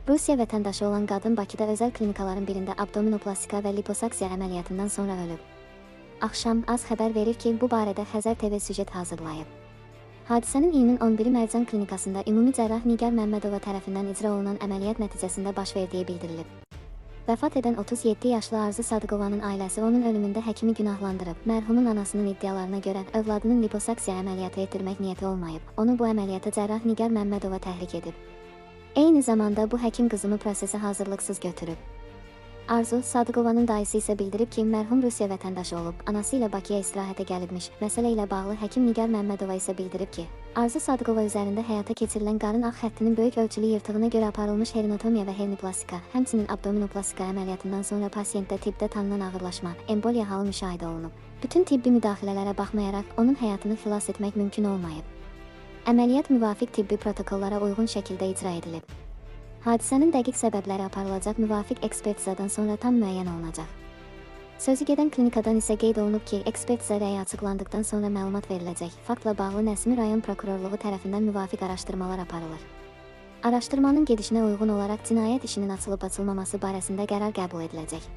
Rusiya vətəndaşı olan qadın Bakıda özəl klinikaların birində abdominoplastika və liposaksiya əməliyyatından sonra ölüb. Axşam AZ xəbər verir ki, bu barədə Xəzər TV süjet hazırlayıb. Hadisənin iyunun 11-i Mərcan klinikasında ümumi cərrah Nigar Məmmədova tərəfindən icra olunan əməliyyat nəticəsində baş verdiyi bildirilib. Vəfat edən 37 yaşlı Arzu Sadıqovanın ailəsi onun ölümündə həkimi günahlandırıb. Mərhumun anasının iddialarına görə övladının liposaksiya əməliyyatı etdirmək niyyəti olmayıb. Onu bu əməliyyata cərrah Nigar Məmmədova təhrik edib. Eyni zamanda bu həkim qızını prosesə hazırlıqsız götürüb. Arzu Sadıqovanın dayısı isə bildirib ki, mərhum Rusiya vətəndaşı olub, anası ilə Bakıya istirahətə gəlibmiş. Məsələ ilə bağlı həkim Nigar Məmmədova isə bildirib ki, Arzu Sadıqova üzərində həyata keçirilən qarın ağ xəttinin böyük ölçülü yırtığına görə aparılmış herinotomiya və herniplastika, həmçinin abdominoplastika əməliyyatından sonra pasiyentdə tibbdə tanınan ağırlaşma, emboliya halı müşahidə olunub. Bütün tibbi müdaxilələrə baxmayaraq onun həyatını xilas etmək mümkün olmayıb. Əməliyyat müvafiq tibbi protokollara uyğun şəkildə icra edilib. Hadisənin dəqiq səbəbləri aparılacaq müvafiq ekspertizadan sonra tam müəyyən olunacaq. Sözü gedən klinikadan isə qeyd olunub ki, ekspertiza rəyi açıqlandıqdan sonra məlumat veriləcək. Faktla bağlı Nəsimi rayon prokurorluğu tərəfindən müvafiq araşdırmalar aparılır. Araşdırmanın gedişinə uyğun olaraq cinayət işinin açılıb-açılmaması barəsində qərar qəbul ediləcək.